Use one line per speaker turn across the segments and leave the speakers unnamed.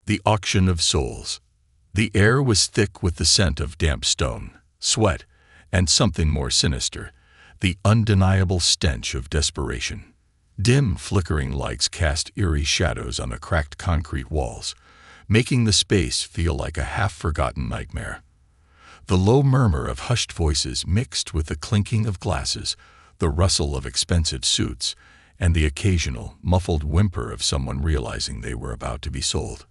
The auction of souls. The air was thick with the scent of damp stone, sweat, and something more sinister, the undeniable stench of desperation. Dim, flickering lights cast eerie shadows on the cracked concrete walls, making the space feel like a half-forgotten nightmare. The low murmur of hushed voices mixed with the clinking of glasses, the rustle of expensive suits, and the occasional, muffled whimper of someone realizing they were about to be sold.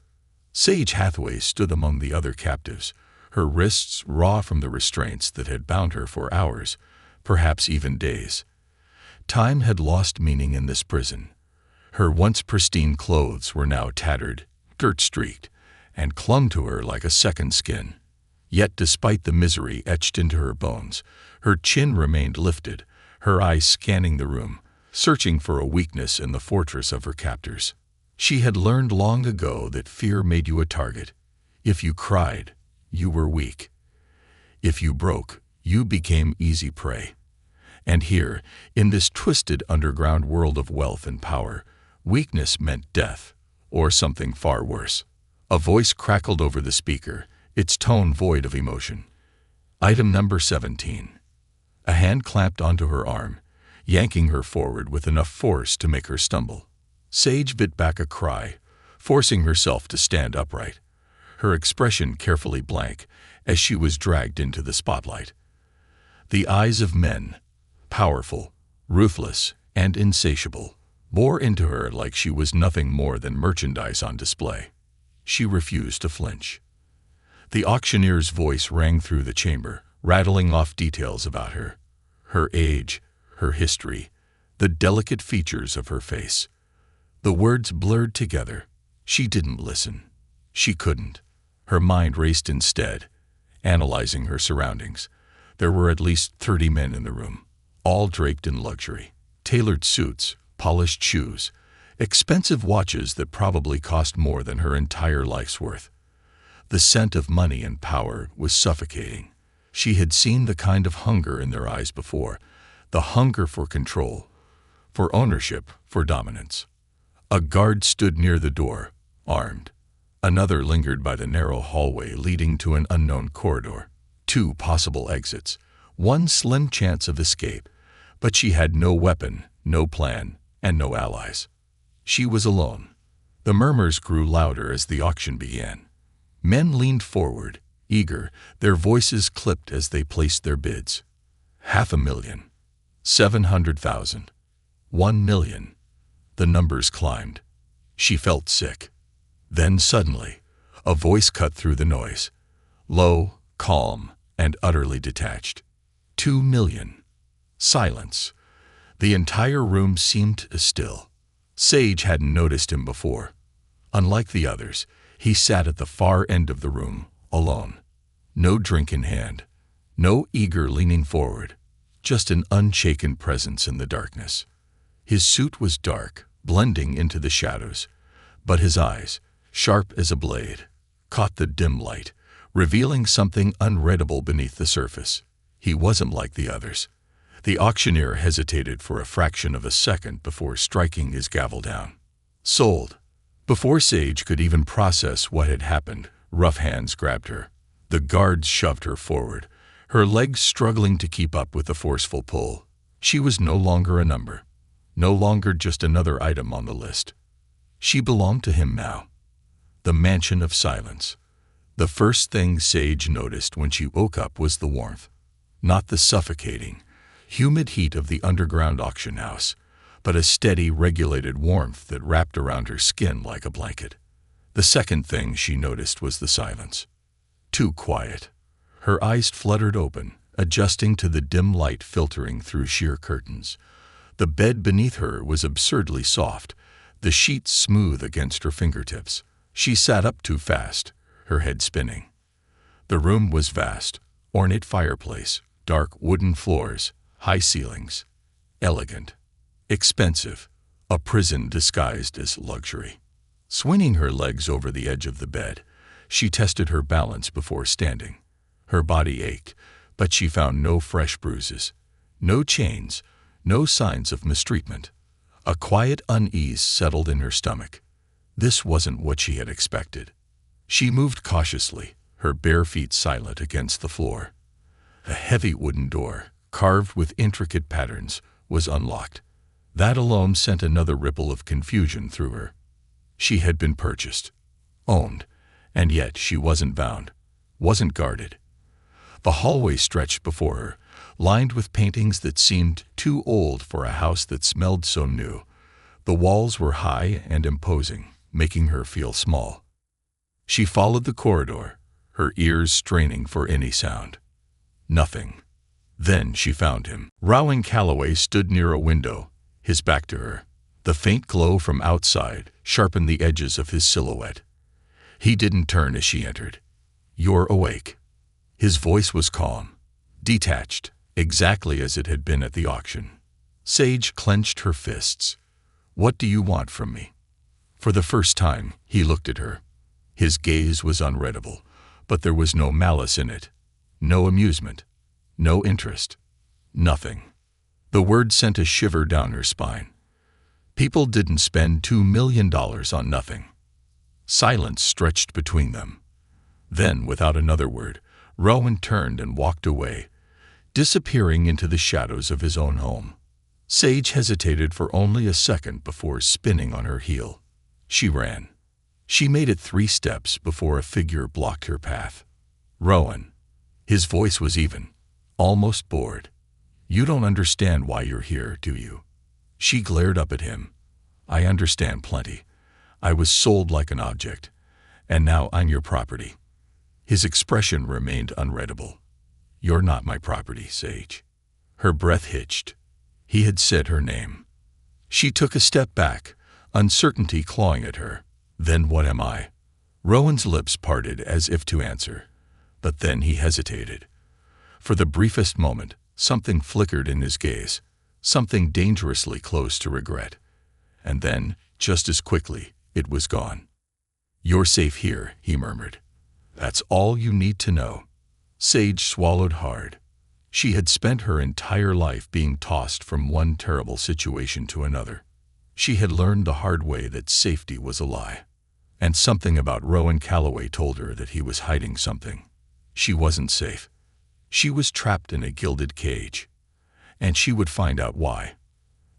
Sage Hathaway stood among the other captives, her wrists raw from the restraints that had bound her for hours, perhaps even days. Time had lost meaning in this prison. Her once pristine clothes were now tattered, dirt-streaked, and clung to her like a second skin. Yet despite the misery etched into her bones, her chin remained lifted, her eyes scanning the room, searching for a weakness in the fortress of her captors. She had learned long ago that fear made you a target. If you cried, you were weak. If you broke, you became easy prey. And here, in this twisted underground world of wealth and power, weakness meant death, or something far worse. A voice crackled over the speaker, its tone void of emotion. Item number 17. A hand clamped onto her arm, yanking her forward with enough force to make her stumble. Sage bit back a cry, forcing herself to stand upright, her expression carefully blank as she was dragged into the spotlight. The eyes of men, powerful, ruthless, and insatiable, bore into her like she was nothing more than merchandise on display. She refused to flinch. The auctioneer's voice rang through the chamber, rattling off details about her. Her age, her history, the delicate features of her face. The words blurred together. She didn't listen. She couldn't. Her mind raced instead, analyzing her surroundings. There were at least 30 men in the room, all draped in luxury. Tailored suits, polished shoes, expensive watches that probably cost more than her entire life's worth. The scent of money and power was suffocating. She had seen the kind of hunger in their eyes before, the hunger for control, for ownership, for dominance. A guard stood near the door, armed. Another lingered by the narrow hallway leading to an unknown corridor. 2 possible exits, 1 slim chance of escape, but she had no weapon, no plan, and no allies. She was alone. The murmurs grew louder as the auction began. Men leaned forward, eager, their voices clipped as they placed their bids. 500,000, 700,000, 1 million. The numbers climbed. She felt sick. Then suddenly, a voice cut through the noise. Low, calm, and utterly detached. 2 million. Silence. The entire room seemed still. Sage hadn't noticed him before. Unlike the others, he sat at the far end of the room, alone. No drink in hand. No eager leaning forward. Just an unshaken presence in the darkness. His suit was dark, blending into the shadows, but his eyes, sharp as a blade, caught the dim light, revealing something unreadable beneath the surface. He wasn't like the others. The auctioneer hesitated for a fraction of a second before striking his gavel down. Sold. Before Sage could even process what had happened, rough hands grabbed her. The guards shoved her forward, her legs struggling to keep up with the forceful pull. She was no longer a number. No longer just another item on the list. She belonged to him now. The mansion of silence. The first thing Sage noticed when she woke up was the warmth. Not the suffocating, humid heat of the underground auction house, but a steady, regulated warmth that wrapped around her skin like a blanket. The second thing she noticed was the silence. Too quiet. Her eyes fluttered open, adjusting to the dim light filtering through sheer curtains. The bed beneath her was absurdly soft, the sheets smooth against her fingertips. She sat up too fast, her head spinning. The room was vast, ornate fireplace, dark wooden floors, high ceilings. Elegant. Expensive. A prison disguised as luxury. Swinging her legs over the edge of the bed, she tested her balance before standing. Her body ached, but she found no fresh bruises, no chains, no signs of mistreatment. A quiet unease settled in her stomach. This wasn't what she had expected. She moved cautiously, her bare feet silent against the floor. A heavy wooden door, carved with intricate patterns, was unlocked. That alone sent another ripple of confusion through her. She had been purchased, owned, and yet she wasn't bound, wasn't guarded. The hallway stretched before her, lined with paintings that seemed too old for a house that smelled so new. The walls were high and imposing, making her feel small. She followed the corridor, her ears straining for any sound. Nothing. Then she found him. Rowan Calloway stood near a window, his back to her. The faint glow from outside sharpened the edges of his silhouette. He didn't turn as she entered. "You're awake." His voice was calm, detached, exactly as it had been at the auction. Sage clenched her fists. "What do you want from me?" For the first time, he looked at her. His gaze was unreadable, but there was no malice in it. No amusement. No interest. Nothing. The word sent a shiver down her spine. People didn't spend $2 million on nothing. Silence stretched between them. Then, without another word, Rowan turned and walked away, disappearing into the shadows of his own home. Sage hesitated for only a second before spinning on her heel. She ran. She made it 3 steps before a figure blocked her path. "Rowan." His voice was even, almost bored. "You don't understand why you're here, do you?" She glared up at him. "I understand plenty. I was sold like an object, and now I'm your property." His expression remained unreadable. "You're not my property, Sage." Her breath hitched. He had said her name. She took a step back, uncertainty clawing at her. "Then what am I?" Rowan's lips parted as if to answer, but then he hesitated. For the briefest moment, something flickered in his gaze, something dangerously close to regret. And then, just as quickly, it was gone. "You're safe here," he murmured. "That's all you need to know." Sage swallowed hard. She had spent her entire life being tossed from one terrible situation to another. She had learned the hard way that safety was a lie. And something about Rowan Calloway told her that he was hiding something. She wasn't safe. She was trapped in a gilded cage. And she would find out why.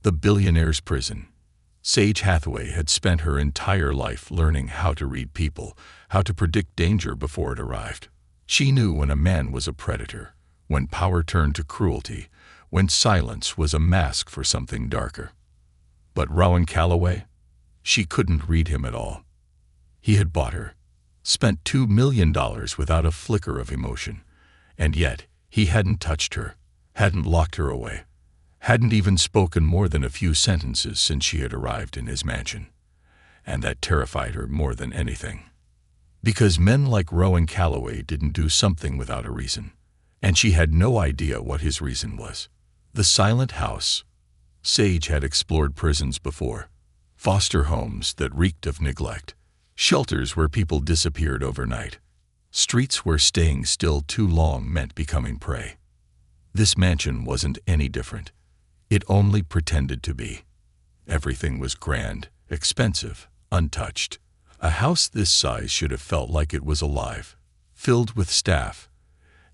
The billionaire's prison. Sage Hathaway had spent her entire life learning how to read people, how to predict danger before it arrived. She knew when a man was a predator, when power turned to cruelty, when silence was a mask for something darker. But Rowan Calloway? She couldn't read him at all. He had bought her, spent $2 million without a flicker of emotion, and yet he hadn't touched her, hadn't locked her away, hadn't even spoken more than a few sentences since she had arrived in his mansion. And that terrified her more than anything. Because men like Rowan Calloway didn't do something without a reason, and she had no idea what his reason was. The silent house. Sage had explored prisons before, foster homes that reeked of neglect, shelters where people disappeared overnight, streets where staying still too long meant becoming prey. This mansion wasn't any different. It only pretended to be. Everything was grand, expensive, untouched. A house this size should have felt like it was alive, filled with staff,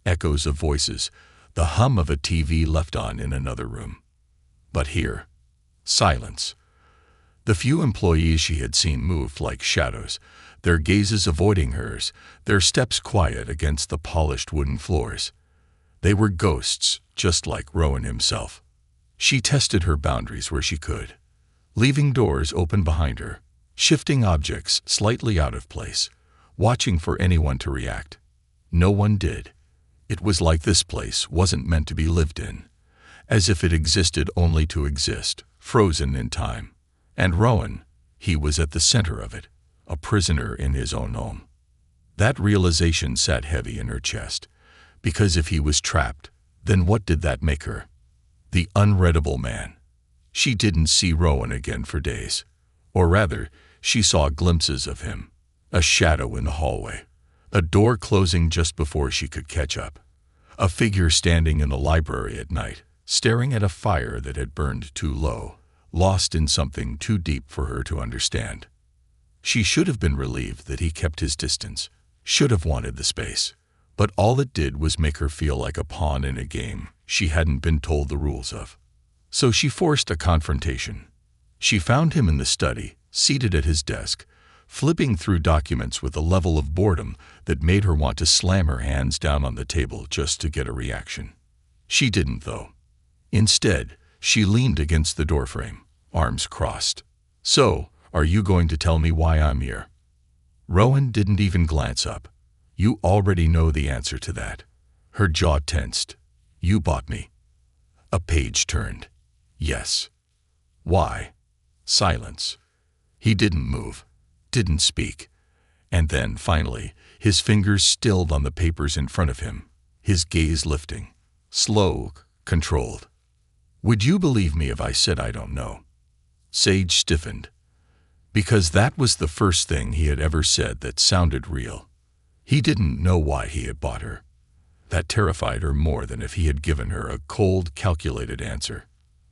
echoes of voices, the hum of a TV left on in another room. But here, silence. The few employees she had seen moved like shadows, their gazes avoiding hers, their steps quiet against the polished wooden floors. They were ghosts, just like Rowan himself. She tested her boundaries where she could, leaving doors open behind her, shifting objects slightly out of place, watching for anyone to react. No one did. It was like this place wasn't meant to be lived in, as if it existed only to exist, frozen in time. And Rowan, he was at the center of it, a prisoner in his own home. That realization sat heavy in her chest, because if he was trapped, then what did that make her? The unreadable man. She didn't see Rowan again for days. Or rather, she saw glimpses of him, a shadow in the hallway, a door closing just before she could catch up, a figure standing in the library at night, staring at a fire that had burned too low, lost in something too deep for her to understand. She should have been relieved that he kept his distance, should have wanted the space. But all it did was make her feel like a pawn in a game she hadn't been told the rules of. So she forced a confrontation. She found him in the study, seated at his desk, flipping through documents with a level of boredom that made her want to slam her hands down on the table just to get a reaction. She didn't, though. Instead, she leaned against the doorframe, arms crossed. "So, are you going to tell me why I'm here?" Rowan didn't even glance up. "You already know the answer to that." Her jaw tensed. "You bought me." A page turned. "Yes." "Why?" Silence. He didn't move, didn't speak. And then, finally, his fingers stilled on the papers in front of him, his gaze lifting. Slow, controlled. "Would you believe me if I said I don't know?" Sage stiffened. Because that was the first thing he had ever said that sounded real. He didn't know why he had bought her. That terrified her more than if he had given her a cold, calculated answer.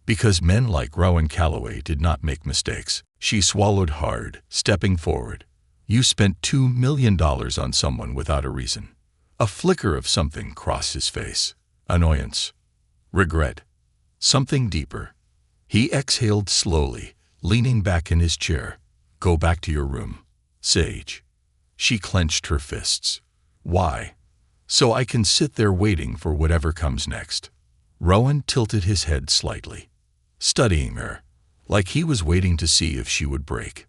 Because men like Rowan Calloway did not make mistakes. She swallowed hard, stepping forward. "You spent $2 million on someone without a reason." A flicker of something crossed his face. Annoyance. Regret. Something deeper. He exhaled slowly, leaning back in his chair. "Go back to your room, Sage." She clenched her fists. "Why?" "So I can sit there waiting for whatever comes next." Rowan tilted his head slightly, studying her, like he was waiting to see if she would break.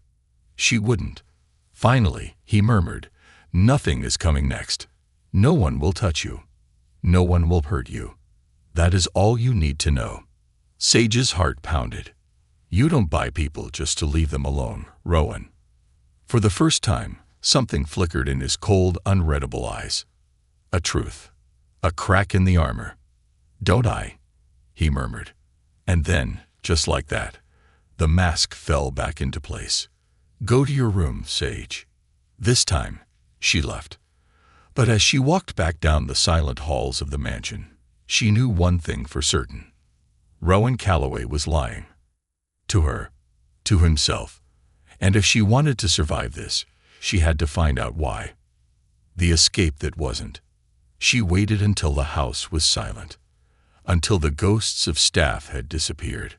She wouldn't. Finally, he murmured, "Nothing is coming next. No one will touch you. No one will hurt you. That is all you need to know." Sage's heart pounded. "You don't buy people just to leave them alone, Rowan." For the first time, something flickered in his cold, unreadable eyes. A truth. A crack in the armor. "Don't I?" he murmured. And then, just like that, the mask fell back into place. "Go to your room, Sage." This time, she left. But as she walked back down the silent halls of the mansion, she knew one thing for certain. Rowan Calloway was lying. To her. To himself. And if she wanted to survive this, she had to find out why. The escape that wasn't. She waited until the house was silent. Until the ghosts of staff had disappeared.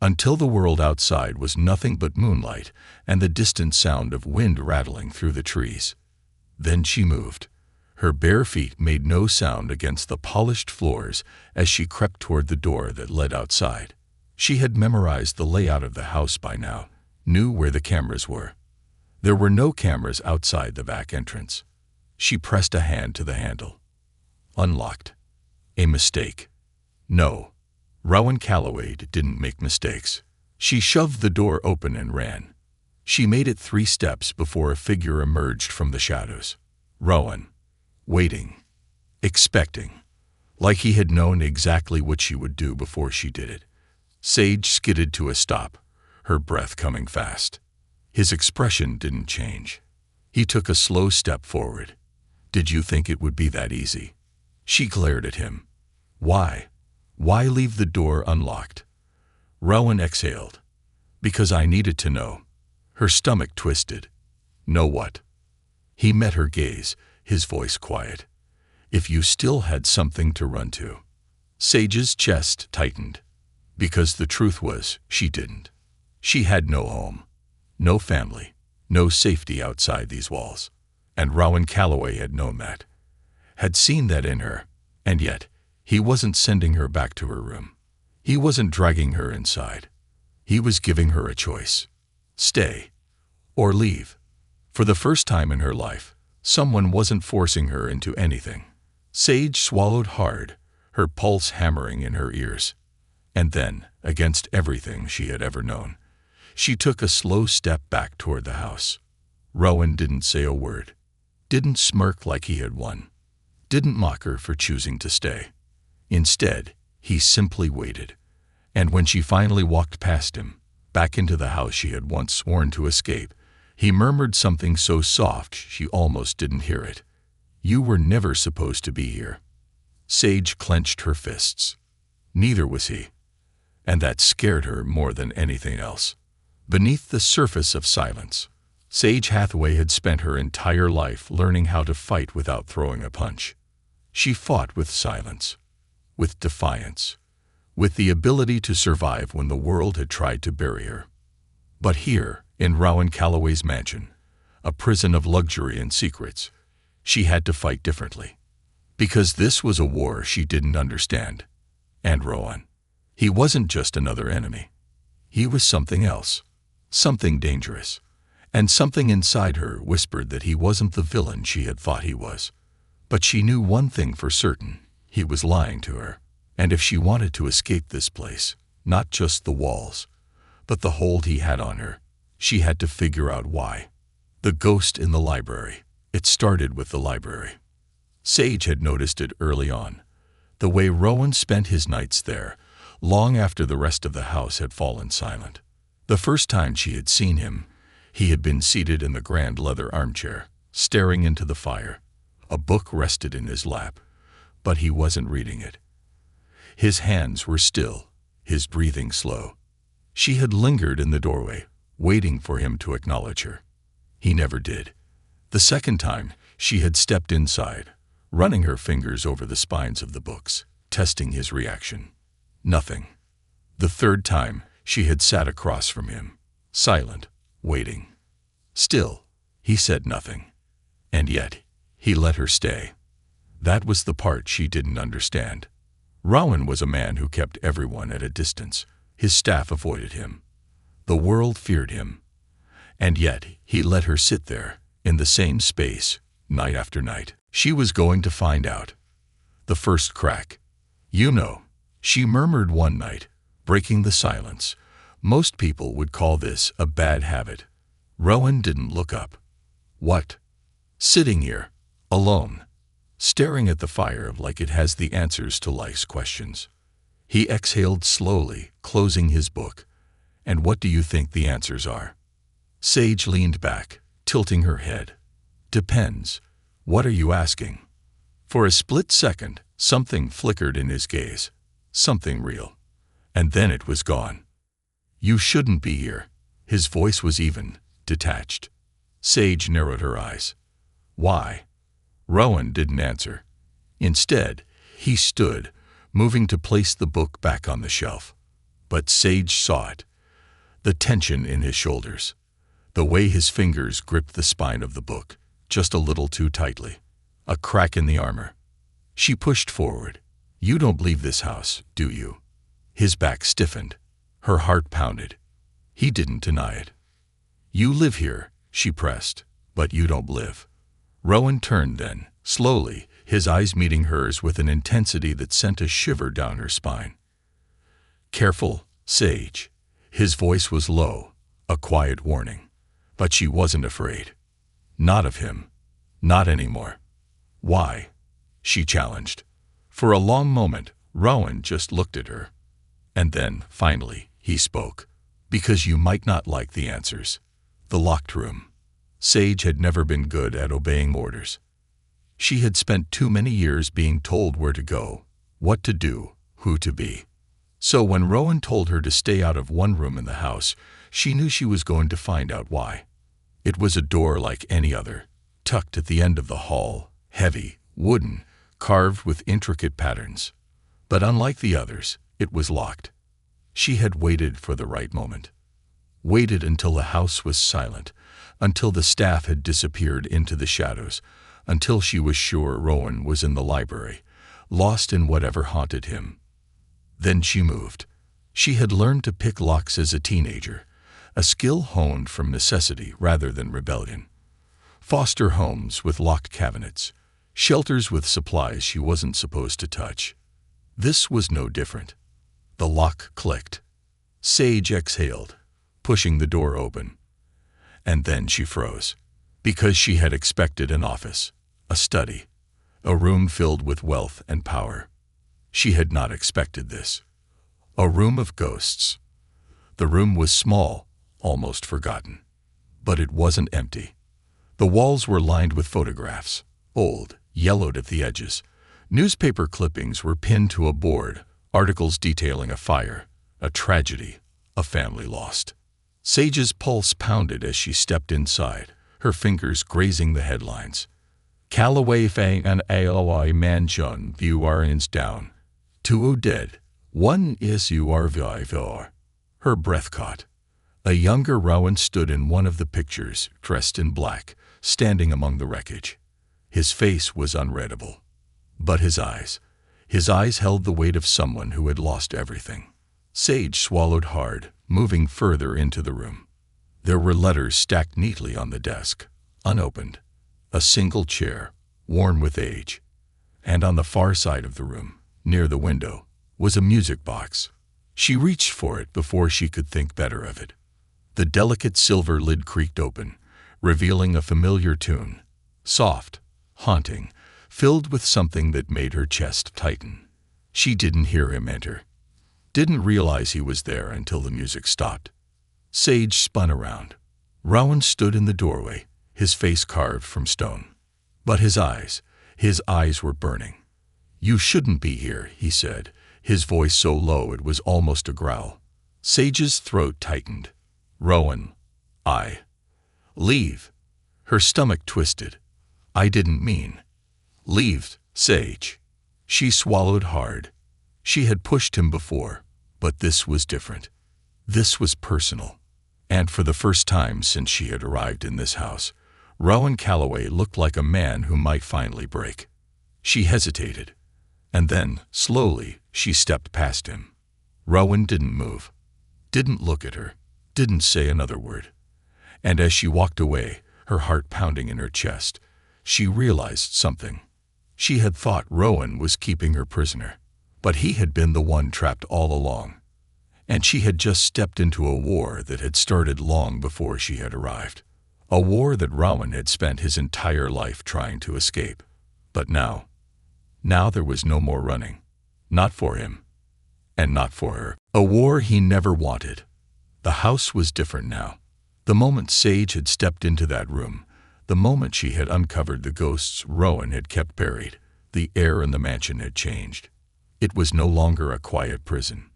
Until the world outside was nothing but moonlight and the distant sound of wind rattling through the trees. Then she moved. Her bare feet made no sound against the polished floors as she crept toward the door that led outside. She had memorized the layout of the house by now, knew where the cameras were. There were no cameras outside the back entrance. She pressed a hand to the handle. Unlocked. A mistake. No. Rowan Calloway didn't make mistakes. She shoved the door open and ran. She made it 3 steps before a figure emerged from the shadows. Rowan. Waiting. Expecting. Like he had known exactly what she would do before she did it. Sage skidded to a stop, her breath coming fast. His expression didn't change. He took a slow step forward. "Did you think it would be that easy?" She glared at him. "Why? Why leave the door unlocked?" Rowan exhaled. "Because I needed to know." Her stomach twisted. "Know what?" He met her gaze, his voice quiet. "If you still had something to run to." Sage's chest tightened. Because the truth was, she didn't. She had no home, no family, no safety outside these walls. And Rowan Calloway had known that. Had seen that in her. And yet, he wasn't sending her back to her room. He wasn't dragging her inside. He was giving her a choice. Stay. Or leave. For the first time in her life, someone wasn't forcing her into anything. Sage swallowed hard, her pulse hammering in her ears. And then, against everything she had ever known, she took a slow step back toward the house. Rowan didn't say a word. Didn't smirk like he had won. Didn't mock her for choosing to stay. Instead, he simply waited. And when she finally walked past him, back into the house she had once sworn to escape, he murmured something so soft she almost didn't hear it. "You were never supposed to be here." Sage clenched her fists. Neither was he. And that scared her more than anything else. Beneath the surface of silence, Sage Hathaway had spent her entire life learning how to fight without throwing a punch. She fought with silence, with defiance, with the ability to survive when the world had tried to bury her. But here, in Rowan Calloway's mansion, a prison of luxury and secrets, she had to fight differently. Because this was a war she didn't understand. And Rowan, he wasn't just another enemy. He was something else, something dangerous. And something inside her whispered that he wasn't the villain she had thought he was. But she knew one thing for certain: he was lying to her. And if she wanted to escape this place, not just the walls, but the hold he had on her, she had to figure out why. The ghost in the library. It started with the library. Sage had noticed it early on, the way Rowan spent his nights there, long after the rest of the house had fallen silent. The first time she had seen him, he had been seated in the grand leather armchair, staring into the fire. A book rested in his lap, but he wasn't reading it. His hands were still, his breathing slow. She had lingered in the doorway, waiting for him to acknowledge her. He never did. The second time, she had stepped inside, running her fingers over the spines of the books, testing his reaction. Nothing. The third time, she had sat across from him, silent, waiting. Still, he said nothing. And yet, he let her stay. That was the part she didn't understand. Rowan was a man who kept everyone at a distance. His staff avoided him. The world feared him. And yet, he let her sit there, in the same space, night after night. She was going to find out. The first crack. "You know," she murmured one night, breaking the silence. "Most people would call this a bad habit." Rowan didn't look up. "What?" "Sitting here, alone, staring at the fire like it has the answers to life's questions." He exhaled slowly, closing his book. "And what do you think the answers are?" Sage leaned back, tilting her head. "Depends. What are you asking?" For a split second, something flickered in his gaze. Something real. And then it was gone. "You shouldn't be here." His voice was even, detached. Sage narrowed her eyes. "Why?" Rowan didn't answer. Instead, he stood, moving to place the book back on the shelf. But Sage saw it. The tension in his shoulders. The way his fingers gripped the spine of the book, just a little too tightly. A crack in the armor. She pushed forward. "You don't leave this house, do you?" His back stiffened. Her heart pounded. He didn't deny it. "You live here," she pressed, "but you don't live." Rowan turned then, slowly, his eyes meeting hers with an intensity that sent a shiver down her spine. "Careful, Sage." His voice was low, a quiet warning. But she wasn't afraid. Not of him. Not anymore. "Why?" she challenged. For a long moment, Rowan just looked at her. And then, finally, he spoke. "Because you might not like the answers." The locked room. Sage had never been good at obeying orders. She had spent too many years being told where to go, what to do, who to be. So when Rowan told her to stay out of one room in the house, she knew she was going to find out why. It was a door like any other, tucked at the end of the hall, heavy, wooden, carved with intricate patterns. But unlike the others, it was locked. She had waited for the right moment. Waited until the house was silent, until the staff had disappeared into the shadows, until she was sure Rowan was in the library, lost in whatever haunted him. Then she moved. She had learned to pick locks as a teenager, a skill honed from necessity rather than rebellion. Foster homes with locked cabinets, shelters with supplies she wasn't supposed to touch. This was no different. The lock clicked. Sage exhaled, pushing the door open. And then she froze, because she had expected an office, a study, a room filled with wealth and power. She had not expected this. A room of ghosts. The room was small, almost forgotten. But it wasn't empty. The walls were lined with photographs, old, yellowed at the edges. Newspaper clippings were pinned to a board, articles detailing a fire, a tragedy, a family lost. Sage's pulse pounded as she stepped inside. her fingers grazing the headlines. Callaway Fang and AOI Mansion view are ins down. 2 dead. 1 is URVIVR. Her breath caught. A younger Rowan stood in one of the pictures, dressed in black, standing among the wreckage. His face was unreadable. But his eyes held the weight of someone who had lost everything. Sage swallowed hard, moving further into the room. There were letters stacked neatly on the desk, unopened. A single chair, worn with age. And on the far side of the room, near the window, was a music box. She reached for it before she could think better of it. The delicate silver lid creaked open, revealing a familiar tune. Soft, haunting, filled with something that made her chest tighten. She didn't hear him enter. Didn't realize he was there until the music stopped. Sage spun around. Rowan stood in the doorway, his face carved from stone. But his eyes were burning. "You shouldn't be here," he said, his voice so low it was almost a growl. Sage's throat tightened. "Rowan, leave." Her stomach twisted. "I didn't mean." "Leave, Sage." She swallowed hard. She had pushed him before, but this was different. This was personal. And for the first time since she had arrived in this house, Rowan Callaway looked like a man who might finally break. She hesitated. And then, slowly, she stepped past him. Rowan didn't move. Didn't look at her. Didn't say another word. And as she walked away, her heart pounding in her chest, she realized something. She had thought Rowan was keeping her prisoner, but he had been the one trapped all along. And she had just stepped into a war that had started long before she had arrived. A war that Rowan had spent his entire life trying to escape. But now there was no more running. Not for him. And not for her. A war he never wanted. The house was different now. The moment Sage had stepped into that room, the moment she had uncovered the ghosts Rowan had kept buried, the air in the mansion had changed. It was no longer a quiet prison.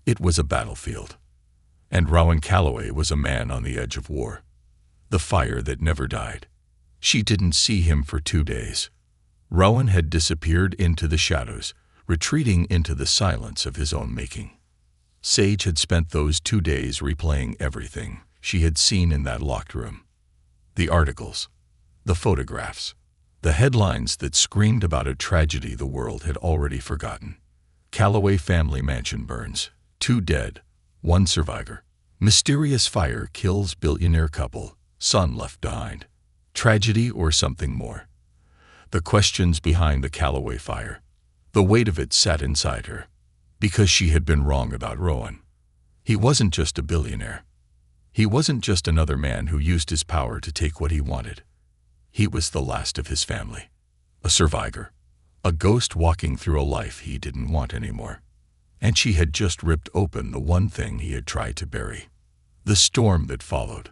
It was a battlefield. And Rowan Callaway was a man on the edge of war. The fire that never died. She didn't see him for 2 days. Rowan had disappeared into the shadows, retreating into the silence of his own making. Sage had spent those 2 days replaying everything she had seen in that locked room. The articles, the photographs, the headlines that screamed about a tragedy the world had already forgotten. Callaway family mansion burns, 2 dead, 1 survivor. Mysterious fire kills billionaire couple, son left behind. Tragedy or something more? The questions behind the Callaway fire. The weight of it sat inside her. Because she had been wrong about Rowan. He wasn't just a billionaire. He wasn't just another man who used his power to take what he wanted. He was the last of his family. A survivor. A ghost walking through a life he didn't want anymore. And she had just ripped open the one thing he had tried to bury. The storm that followed.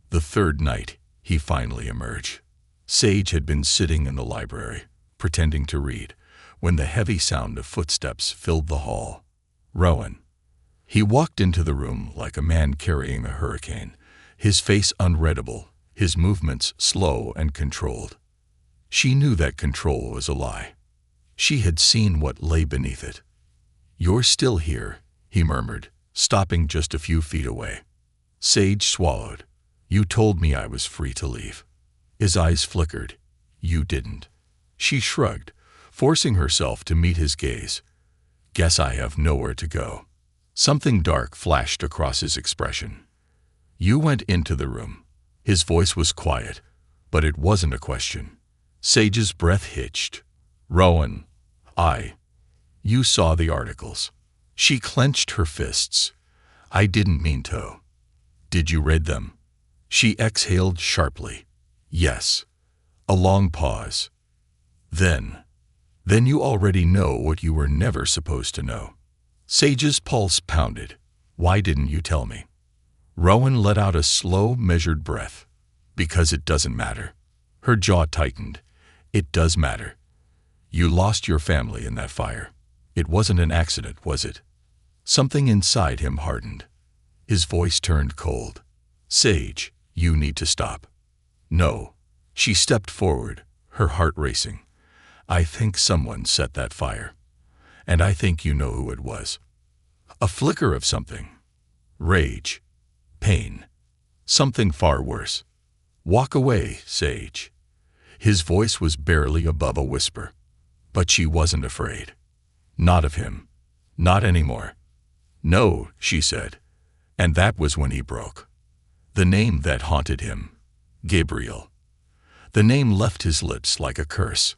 The 3rd night, he finally emerged. Sage had been sitting in the library, pretending to read, when the heavy sound of footsteps filled the hall. Rowan. He walked into the room like a man carrying a hurricane, his face unreadable, his movements slow and controlled. She knew that control was a lie. She had seen what lay beneath it. "You're still here," he murmured, stopping just a few feet away. Sage swallowed. "You told me I was free to leave." His eyes flickered. "You didn't." She shrugged, forcing herself to meet his gaze. "Guess I have nowhere to go." Something dark flashed across his expression. "You went into the room." His voice was quiet, but it wasn't a question. Sage's breath hitched. "Rowan, you saw the articles." She clenched her fists. "I didn't mean to." "Did you read them?" She exhaled sharply. "Yes." A long pause. Then you already know what you were never supposed to know." Sage's pulse pounded. "Why didn't you tell me?" Rowan let out a slow, measured breath. "Because it doesn't matter." Her jaw tightened. "It does matter. You lost your family in that fire. It wasn't an accident, was it?" Something inside him hardened. His voice turned cold. "Sage, you need to stop." No. She stepped forward, her heart racing. I think someone set that fire. And I think you know who it was. A flicker of something. Rage. Pain. Something far worse. Walk away, Sage. His voice was barely above a whisper. But she wasn't afraid. Not of him. Not anymore. No, she said. And that was when he broke. The name that haunted him. Gabriel. The name left his lips like a curse.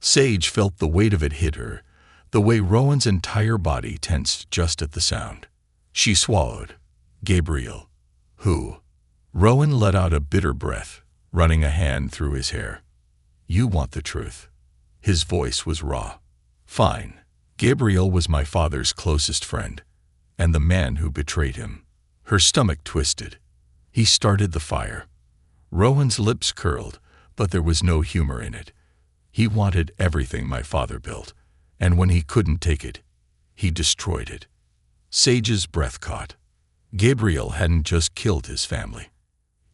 Sage felt the weight of it hit her, the way Rowan's entire body tensed just at the sound. She swallowed. Gabriel. Who? Rowan let out a bitter breath, running a hand through his hair. You want the truth. His voice was raw. Fine. Gabriel was my father's closest friend, and the man who betrayed him. Her stomach twisted. He started the fire. Rowan's lips curled, but there was no humor in it. He wanted everything my father built, and when he couldn't take it, he destroyed it. Sage's breath caught. Gabriel hadn't just killed his family.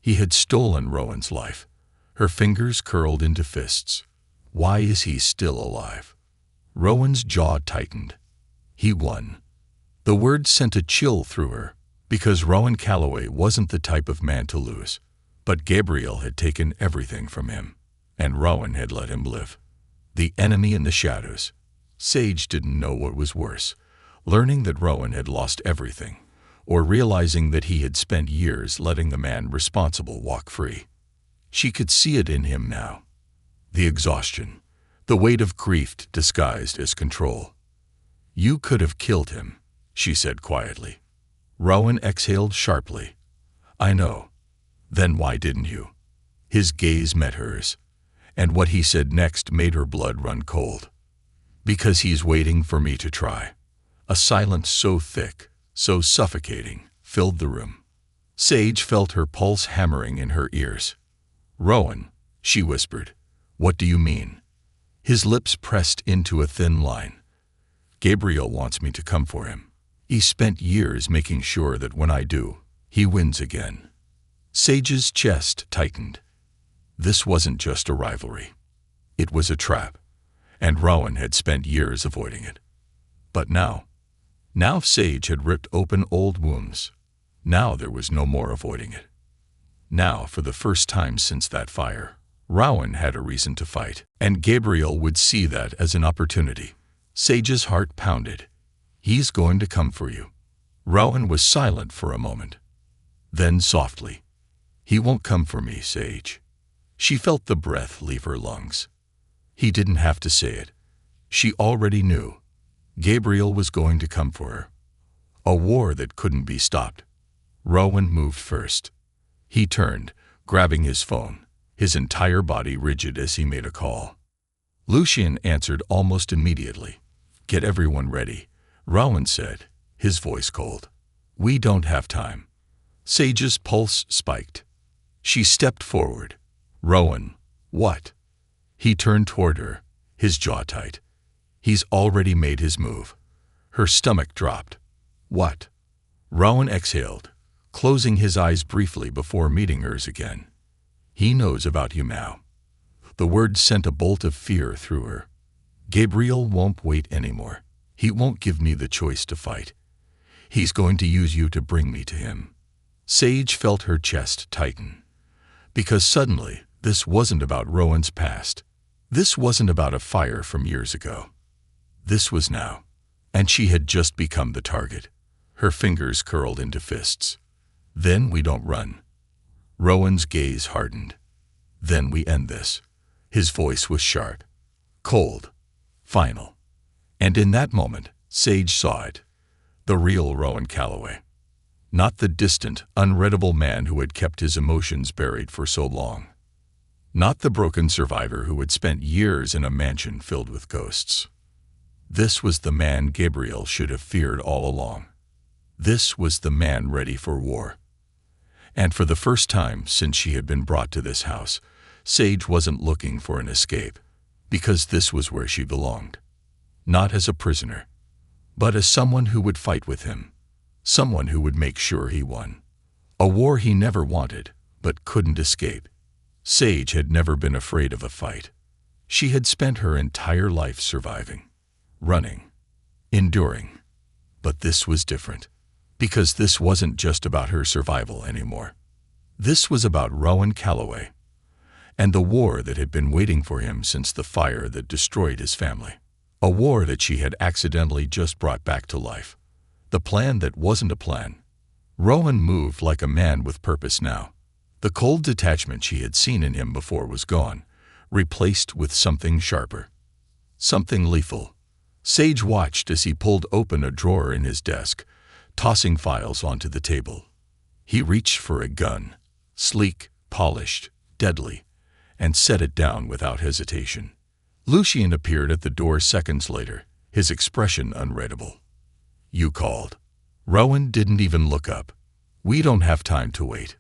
He had stolen Rowan's life. Her fingers curled into fists. Why is he still alive? Rowan's jaw tightened. He won. The word sent a chill through her, because Rowan Calloway wasn't the type of man to lose. But Gabriel had taken everything from him, and Rowan had let him live. The enemy in the shadows. Sage didn't know what was worse, learning that Rowan had lost everything, or realizing that he had spent years letting the man responsible walk free. She could see it in him now. The exhaustion, the weight of grief disguised as control. You could have killed him, she said quietly. Rowan exhaled sharply. I know. Then why didn't you? His gaze met hers, and what he said next made her blood run cold. Because he's waiting for me to try. A silence so thick, so suffocating, filled the room. Sage felt her pulse hammering in her ears. Rowan, she whispered, what do you mean? His lips pressed into a thin line. Gabriel wants me to come for him. He spent years making sure that when I do, he wins again. Sage's chest tightened. This wasn't just a rivalry. It was a trap, and Rowan had spent years avoiding it. But now Sage had ripped open old wounds. Now there was no more avoiding it. Now, for the first time since that fire, Rowan had a reason to fight, and Gabriel would see that as an opportunity. Sage's heart pounded. He's going to come for you. Rowan was silent for a moment. Then softly, he won't come for me, Sage. She felt the breath leave her lungs. He didn't have to say it. She already knew. Gabriel was going to come for her. A war that couldn't be stopped. Rowan moved first. He turned, grabbing his phone, his entire body rigid as he made a call. Lucien answered almost immediately. Get everyone ready, Rowan said, his voice cold. We don't have time. Sage's pulse spiked. She stepped forward. Rowan, what? He turned toward her, his jaw tight. He's already made his move. Her stomach dropped. What? Rowan exhaled, closing his eyes briefly before meeting hers again. He knows about you now. The word sent a bolt of fear through her. Gabriel won't wait anymore. He won't give me the choice to fight. He's going to use you to bring me to him. Sage felt her chest tighten. Because suddenly, this wasn't about Rowan's past. This wasn't about a fire from years ago. This was now. And she had just become the target. Her fingers curled into fists. Then we don't run. Rowan's gaze hardened. Then we end this. His voice was sharp, cold, final. And in that moment, Sage saw it. The real Rowan Calloway. Not the distant, unreadable man who had kept his emotions buried for so long. Not the broken survivor who had spent years in a mansion filled with ghosts. This was the man Gabriel should have feared all along. This was the man ready for war. And for the first time since she had been brought to this house, Sage wasn't looking for an escape, because this was where she belonged. Not as a prisoner, but as someone who would fight with him. Someone who would make sure he won. A war he never wanted, but couldn't escape. Sage had never been afraid of a fight. She had spent her entire life surviving, running, enduring. But this was different, because this wasn't just about her survival anymore. This was about Rowan Calloway, and the war that had been waiting for him since the fire that destroyed his family. A war that she had accidentally just brought back to life. The plan that wasn't a plan. Rowan moved like a man with purpose now. The cold detachment she had seen in him before was gone, replaced with something sharper. Something lethal. Sage watched as he pulled open a drawer in his desk, tossing files onto the table. He reached for a gun, sleek, polished, deadly, and set it down without hesitation. Lucien appeared at the door seconds later, his expression unreadable. "You called." Rowan didn't even look up. "We don't have time to wait."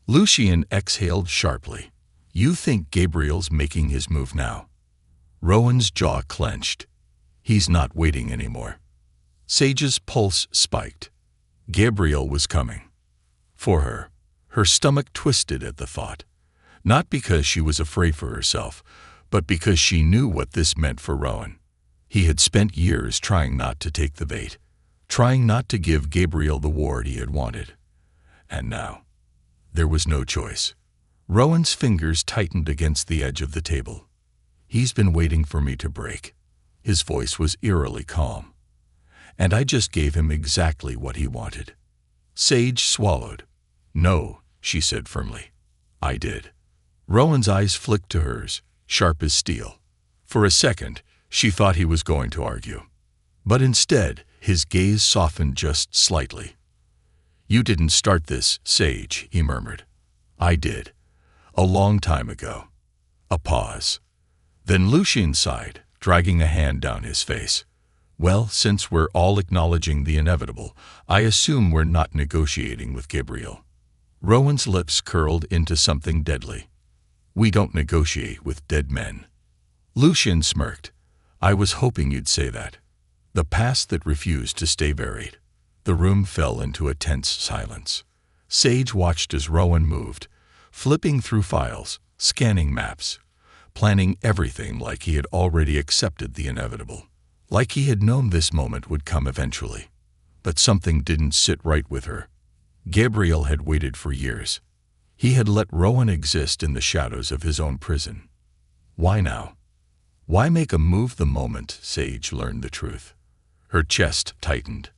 Lucien exhaled sharply. "You think Gabriel's making his move now?" Rowan's jaw clenched. "He's not waiting anymore." Sage's pulse spiked. Gabriel was coming. For her. Her stomach twisted at the thought. Not because she was afraid for herself, but because she knew what this meant for Rowan. He had spent years trying not to take the bait, trying not to give Gabriel the ward he had wanted. And now, there was no choice. Rowan's fingers tightened against the edge of the table. "He's been waiting for me to break." His voice was eerily calm. "And I just gave him exactly what he wanted." Sage swallowed. "No," she said firmly. "I did." Rowan's eyes flicked to hers, sharp as steel. For a second, she thought he was going to argue. But instead, his gaze softened just slightly. "You didn't start this, Sage," he murmured. "I did. A long time ago." A pause. Then Lucien sighed, dragging a hand down his face. "Well, since we're all acknowledging the inevitable, I assume we're not negotiating with Gabriel." Rowan's lips curled into something deadly. "We don't negotiate with dead men." Lucien smirked. "I was hoping you'd say that." The past that refused to stay buried. The room fell into a tense silence. Sage watched as Rowan moved, flipping through files, scanning maps, planning everything like he had already accepted the inevitable. Like he had known this moment would come eventually. But something didn't sit right with her. Gabriel had waited for years. He had let Rowan exist in the shadows of his own prison. Why now? Why make a move the moment Sage learned the truth? Her chest tightened.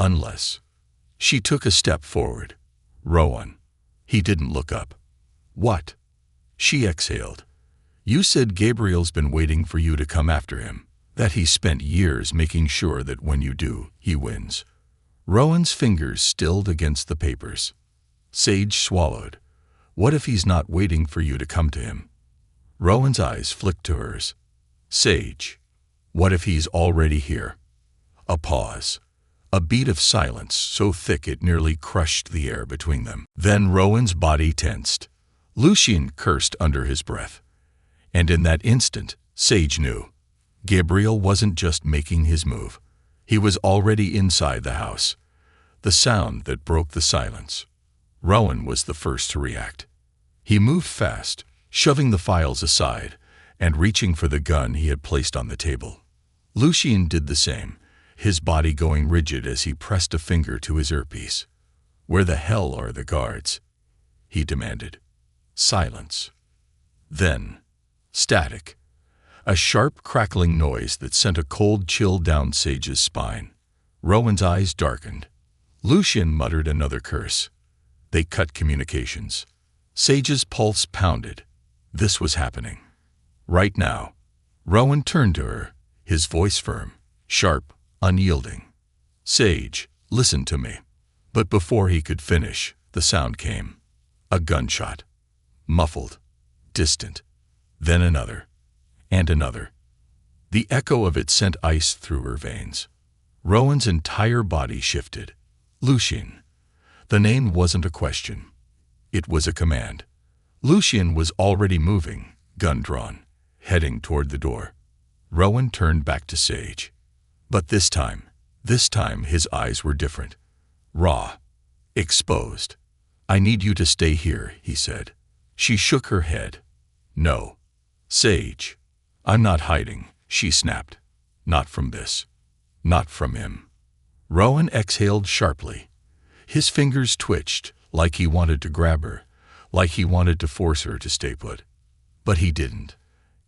Unless. She took a step forward. "Rowan." He didn't look up. "What?" She exhaled. "You said Gabriel's been waiting for you to come after him, that he spent years making sure that when you do, he wins." Rowan's fingers stilled against the papers. Sage swallowed. "What if he's not waiting for you to come to him?" Rowan's eyes flicked to hers. "Sage, what if he's already here?" A pause. A beat of silence so thick it nearly crushed the air between them. Then Rowan's body tensed. Lucien cursed under his breath. And in that instant, Sage knew. Gabriel wasn't just making his move. He was already inside the house. The sound that broke the silence. Rowan was the first to react. He moved fast, shoving the files aside and reaching for the gun he had placed on the table. Lucien did the same, his body going rigid as he pressed a finger to his earpiece. "Where the hell are the guards?" he demanded. Silence. Then, static. A sharp crackling noise that sent a cold chill down Sage's spine. Rowan's eyes darkened. Lucien muttered another curse. They cut communications. Sage's pulse pounded. This was happening. Right now. Rowan turned to her, his voice firm, sharp, unyielding. "Sage, listen to me." But before he could finish, the sound came. A gunshot. Muffled. Distant. Then another. And another. The echo of it sent ice through her veins. Rowan's entire body shifted. Lucien. The name wasn't a question. It was a command. Lucien was already moving, gun drawn, heading toward the door. Rowan turned back to Sage. But this time his eyes were different. Raw. Exposed. "I need you to stay here," he said. She shook her head. No. Sage. I'm not hiding, she snapped. Not from this. Not from him. Rowan exhaled sharply. His fingers twitched, like he wanted to grab her, like he wanted to force her to stay put. But he didn't.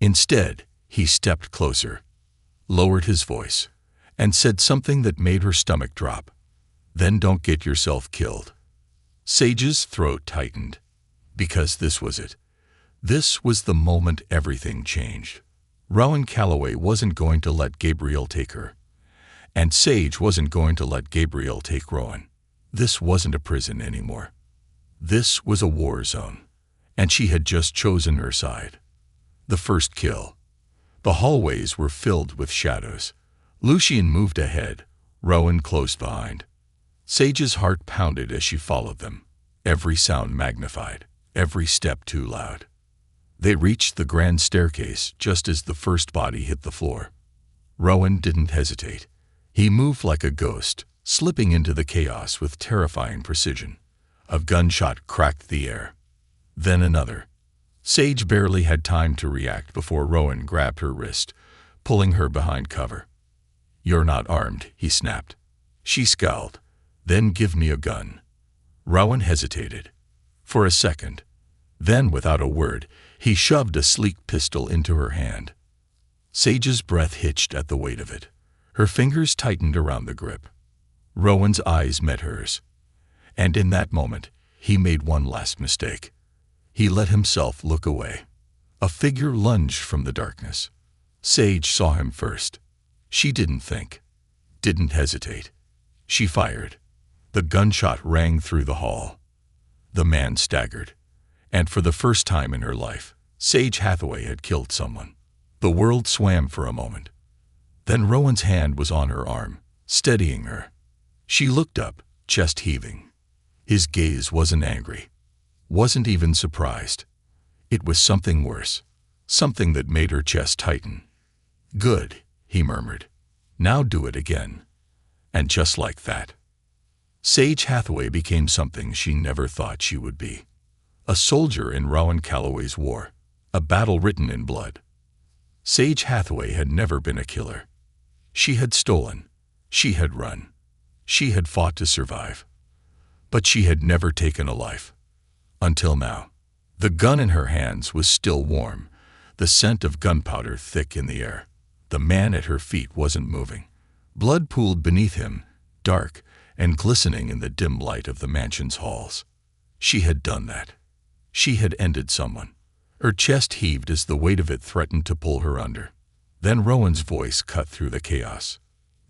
Instead, he stepped closer, lowered his voice, and said something that made her stomach drop. Then don't get yourself killed. Sage's throat tightened. Because this was it. This was the moment everything changed. Rowan Calloway wasn't going to let Gabriel take her. And Sage wasn't going to let Gabriel take Rowan. This wasn't a prison anymore. This was a war zone. And she had just chosen her side. The first kill. The hallways were filled with shadows. Lucien moved ahead, Rowan close behind. Sage's heart pounded as she followed them, every sound magnified, every step too loud. They reached the grand staircase just as the first body hit the floor. Rowan didn't hesitate. He moved like a ghost, slipping into the chaos with terrifying precision. A gunshot cracked the air. Then another. Sage barely had time to react before Rowan grabbed her wrist, pulling her behind cover. You're not armed, he snapped. She scowled. Then give me a gun. Rowan hesitated. For a second. Then, without a word, he shoved a sleek pistol into her hand. Sage's breath hitched at the weight of it. Her fingers tightened around the grip. Rowan's eyes met hers. And in that moment, he made one last mistake. He let himself look away. A figure lunged from the darkness. Sage saw him first. She didn't think. Didn't hesitate. She fired. The gunshot rang through the hall. The man staggered. And for the first time in her life, Sage Hathaway had killed someone. The world swam for a moment. Then Rowan's hand was on her arm, steadying her. She looked up, chest heaving. His gaze wasn't angry. Wasn't even surprised. It was something worse. Something that made her chest tighten. Good, he murmured. Now do it again. And just like that, Sage Hathaway became something she never thought she would be. A soldier in Rowan Calloway's war. A battle written in blood. Sage Hathaway had never been a killer. She had stolen. She had run. She had fought to survive. But she had never taken a life. Until now. The gun in her hands was still warm, the scent of gunpowder thick in the air. The man at her feet wasn't moving. Blood pooled beneath him, dark and glistening in the dim light of the mansion's halls. She had done that. She had ended someone. Her chest heaved as the weight of it threatened to pull her under. Then Rowan's voice cut through the chaos.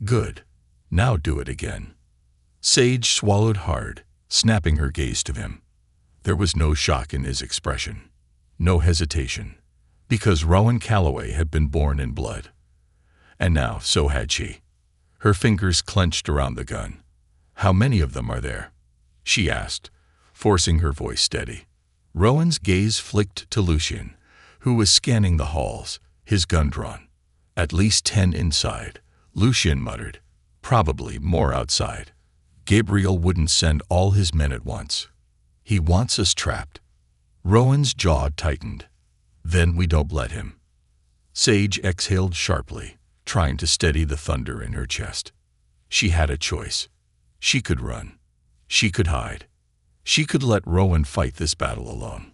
Good. Now do it again. Sage swallowed hard, snapping her gaze to him. There was no shock in his expression. No hesitation. Because Rowan Calloway had been born in blood. And now so had she. Her fingers clenched around the gun. How many of them are there? She asked, forcing her voice steady. Rowan's gaze flicked to Lucien, who was scanning the halls, his gun drawn. At least 10 inside, Lucien muttered. Probably more outside. Gabriel wouldn't send all his men at once. He wants us trapped. Rowan's jaw tightened. Then we don't let him. Sage exhaled sharply, trying to steady the thunder in her chest. She had a choice. She could run. She could hide. She could let Rowan fight this battle alone.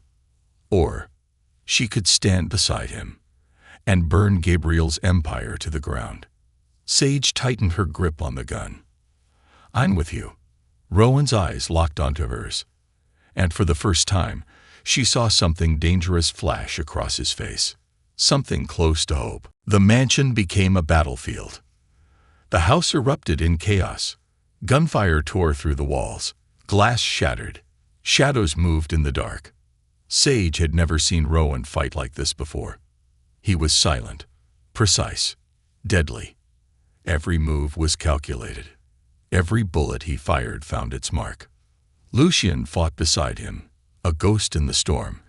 Or she could stand beside him and burn Gabriel's empire to the ground. Sage tightened her grip on the gun. I'm with you. Rowan's eyes locked onto hers. And for the first time, she saw something dangerous flash across his face. Something close to hope. The mansion became a battlefield. The house erupted in chaos. Gunfire tore through the walls. Glass shattered. Shadows moved in the dark. Sage had never seen Rowan fight like this before. He was silent, precise, deadly. Every move was calculated. Every bullet he fired found its mark. Lucien fought beside him, a ghost in the storm,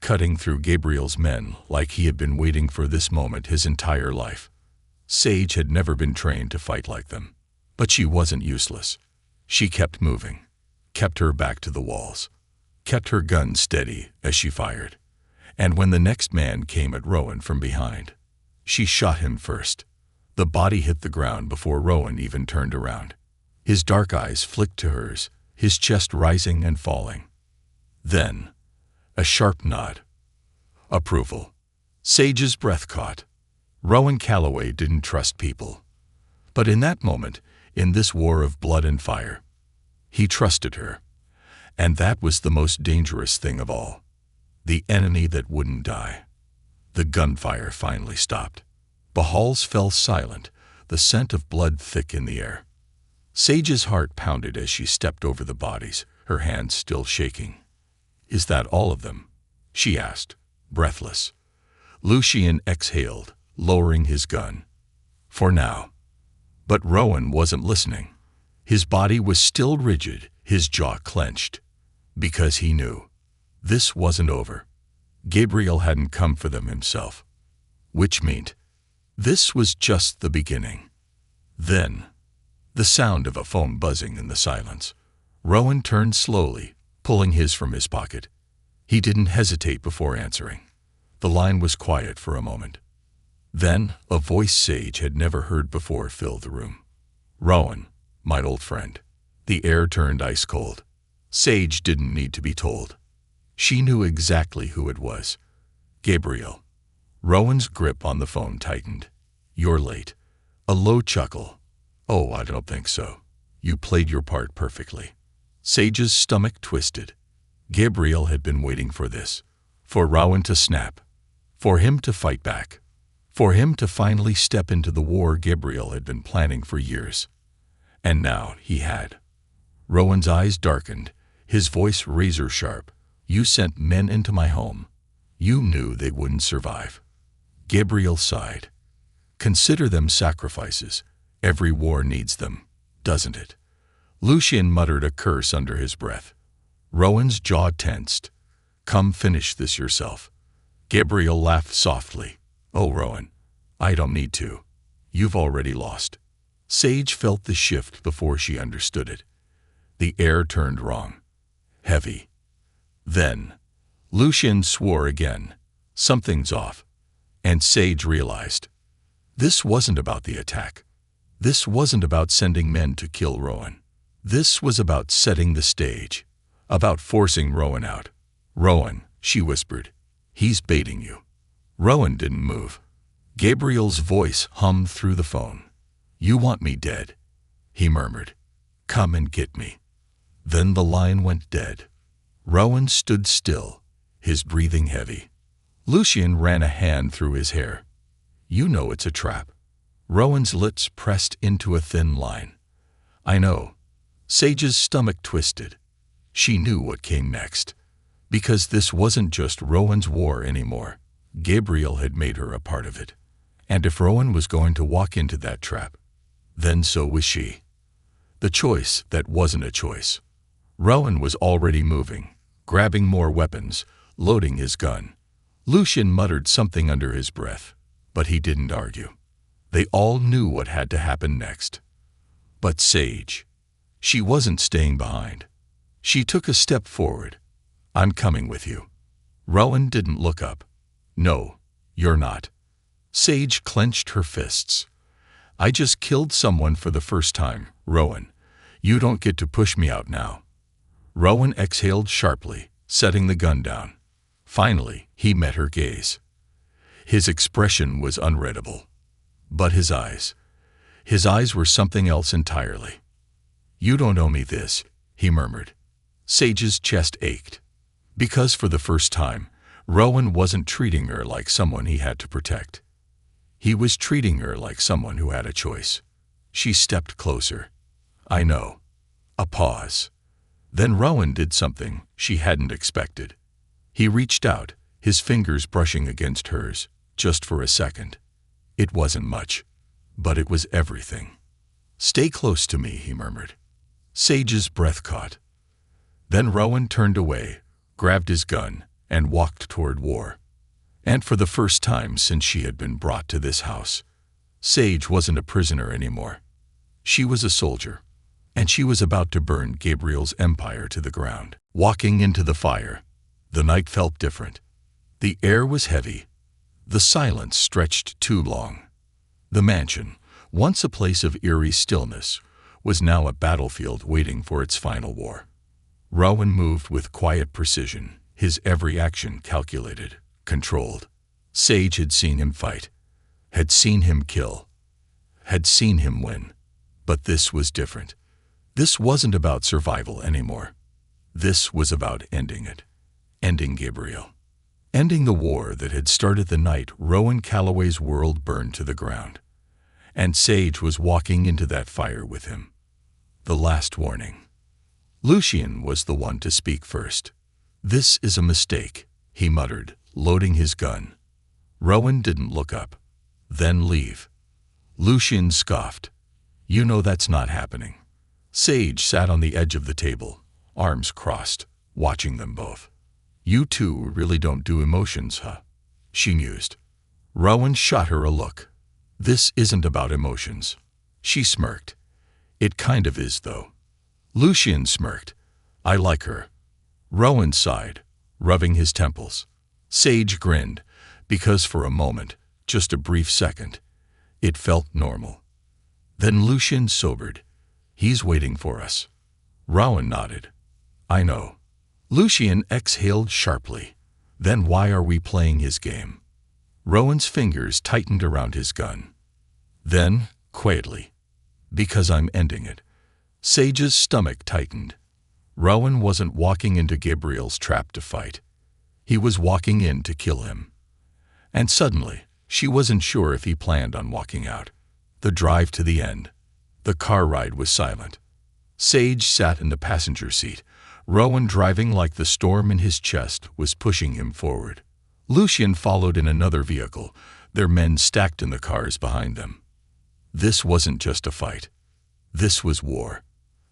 cutting through Gabriel's men like he had been waiting for this moment his entire life. Sage had never been trained to fight like them. But she wasn't useless. She kept moving, kept her back to the walls. kept her gun steady as she fired. And when the next man came at Rowan from behind, she shot him first. The body hit the ground before Rowan even turned around. His dark eyes flicked to hers, his chest rising and falling. Then, a sharp nod. Approval. Sage's breath caught. Rowan Calloway didn't trust people. But in that moment, in this war of blood and fire, he trusted her. And that was the most dangerous thing of all. The enemy that wouldn't die. The gunfire finally stopped. The halls fell silent, the scent of blood thick in the air. Sage's heart pounded as she stepped over the bodies, her hands still shaking. "Is that all of them?" she asked, breathless. Lucien exhaled, lowering his gun. "For now." But Rowan wasn't listening. His body was still rigid, his jaw clenched. Because he knew. This wasn't over. Gabriel hadn't come for them himself. Which meant this was just the beginning. Then, the sound of a phone buzzing in the silence. Rowan turned slowly, pulling his from his pocket. He didn't hesitate before answering. The line was quiet for a moment. Then, a voice Sage had never heard before filled the room. "Rowan, my old friend." The air turned ice cold. Sage didn't need to be told. She knew exactly who it was. Gabriel. Rowan's grip on the phone tightened. "You're late." A low chuckle. "Oh, I don't think so. You played your part perfectly." Sage's stomach twisted. Gabriel had been waiting for this. For Rowan to snap. For him to fight back. For him to finally step into the war Gabriel had been planning for years. And now he had. Rowan's eyes darkened, his voice razor sharp. "You sent men into my home. You knew they wouldn't survive." Gabriel sighed. "Consider them sacrifices. Every war needs them, doesn't it?" Lucien muttered a curse under his breath. Rowan's jaw tensed. "Come finish this yourself." Gabriel laughed softly. "Oh, Rowan, I don't need to. You've already lost." Sage felt the shift before she understood it. The air turned wrong. Heavy. Then, Lucien swore again. Something's off. And Sage realized. This wasn't about the attack. This wasn't about sending men to kill Rowan. This was about setting the stage. About forcing Rowan out. "Rowan," she whispered. "He's baiting you." Rowan didn't move. Gabriel's voice hummed through the phone. "You want me dead," he murmured. "Come and get me." Then the line went dead. Rowan stood still, his breathing heavy. Lucien ran a hand through his hair. "You know it's a trap." Rowan's lips pressed into a thin line. "I know." Sage's stomach twisted. She knew what came next. Because this wasn't just Rowan's war anymore. Gabriel had made her a part of it. And if Rowan was going to walk into that trap, then so was she. The choice that wasn't a choice. Rowan was already moving, grabbing more weapons, loading his gun. Lucien muttered something under his breath, but he didn't argue. They all knew what had to happen next. But Sage, she wasn't staying behind. She took a step forward. "I'm coming with you." Rowan didn't look up. "No, you're not." Sage clenched her fists. "I just killed someone for the first time, Rowan. You don't get to push me out now." Rowan exhaled sharply, setting the gun down. Finally, he met her gaze. His expression was unreadable. But his eyes were something else entirely. "You don't owe me this," he murmured. Sage's chest ached. Because for the first time, Rowan wasn't treating her like someone he had to protect. He was treating her like someone who had a choice. She stepped closer. "I know." A pause. Then Rowan did something she hadn't expected. He reached out, his fingers brushing against hers, just for a second. It wasn't much, but it was everything. "Stay close to me," he murmured. Sage's breath caught. Then Rowan turned away, grabbed his gun, and walked toward war. And for the first time since she had been brought to this house, Sage wasn't a prisoner anymore. She was a soldier. and she was about to burn Gabriel's empire to the ground. Walking into the fire, the night felt different. The air was heavy. The silence stretched too long. The mansion, once a place of eerie stillness, was now a battlefield waiting for its final war. Rowan moved with quiet precision, his every action calculated, controlled. Sage had seen him fight, had seen him kill, had seen him win. But this was different. This wasn't about survival anymore. This was about ending it. Ending Gabriel. Ending the war that had started the night Rowan Calloway's world burned to the ground. And Sage was walking into that fire with him. The last warning. Lucien was the one to speak first. "This is a mistake," he muttered, loading his gun. Rowan didn't look up. "Then leave." Lucien scoffed. "You know that's not happening." Sage sat on the edge of the table, arms crossed, watching them both. "You two really don't do emotions, huh?" she mused. Rowan shot her a look. "This isn't about emotions." She smirked. "It kind of is, though." Lucien smirked. "I like her." Rowan sighed, rubbing his temples. Sage grinned, because for a moment, just a brief second, it felt normal. Then Lucien sobered. "He's waiting for us." Rowan nodded. "I know." Lucien exhaled sharply. "Then why are we playing his game?" Rowan's fingers tightened around his gun. Then, quietly, "Because I'm ending it." Sage's stomach tightened. Rowan wasn't walking into Gabriel's trap to fight. He was walking in to kill him. And suddenly, she wasn't sure if he planned on walking out. The drive to the end. The car ride was silent. Sage sat in the passenger seat. Rowan, driving like the storm in his chest, was pushing him forward. Lucien followed in another vehicle, their men stacked in the cars behind them. This wasn't just a fight. This was war.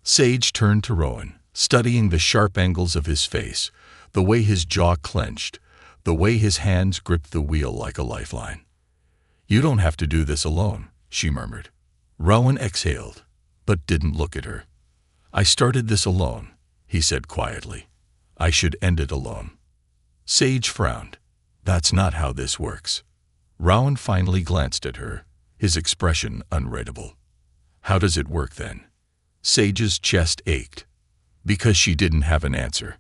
Sage turned to Rowan, studying the sharp angles of his face, the way his jaw clenched, the way his hands gripped the wheel like a lifeline. "You don't have to do this alone," she murmured. Rowan exhaled, but didn't look at her. "I started this alone," he said quietly. "I should end it alone." Sage frowned. "That's not how this works." Rowan finally glanced at her, his expression unreadable. "How does it work then?" Sage's chest ached, because she didn't have an answer.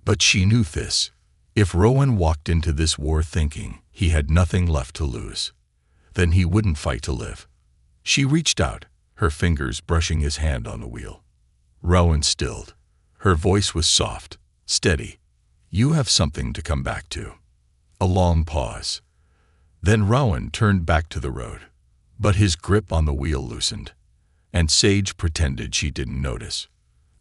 But she knew this. If Rowan walked into this war thinking he had nothing left to lose, then he wouldn't fight to live. She reached out, her fingers brushing his hand on the wheel. Rowan stilled. Her voice was soft, steady. "You have something to come back to." A long pause. Then Rowan turned back to the road, but his grip on the wheel loosened, and Sage pretended she didn't notice.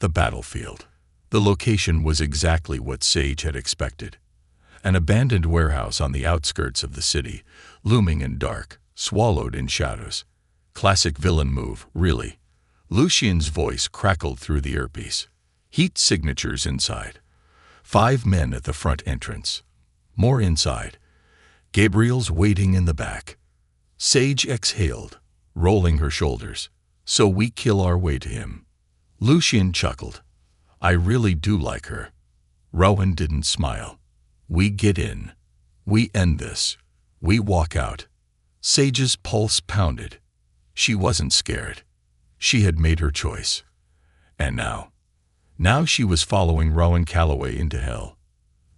The battlefield. The location was exactly what Sage had expected. An abandoned warehouse on the outskirts of the city, looming in dark, swallowed in shadows. Classic villain move, really. Lucien's voice crackled through the earpiece. Heat signatures inside. 5 men at the front entrance. More inside. Gabriel's waiting in the back. Sage exhaled, rolling her shoulders. "So we kill our way to him." Lucien chuckled. "I really do like her." Rowan didn't smile. "We get in. We end this. We walk out." Sage's pulse pounded. She wasn't scared. She had made her choice. And now she was following Rowan Calloway into hell.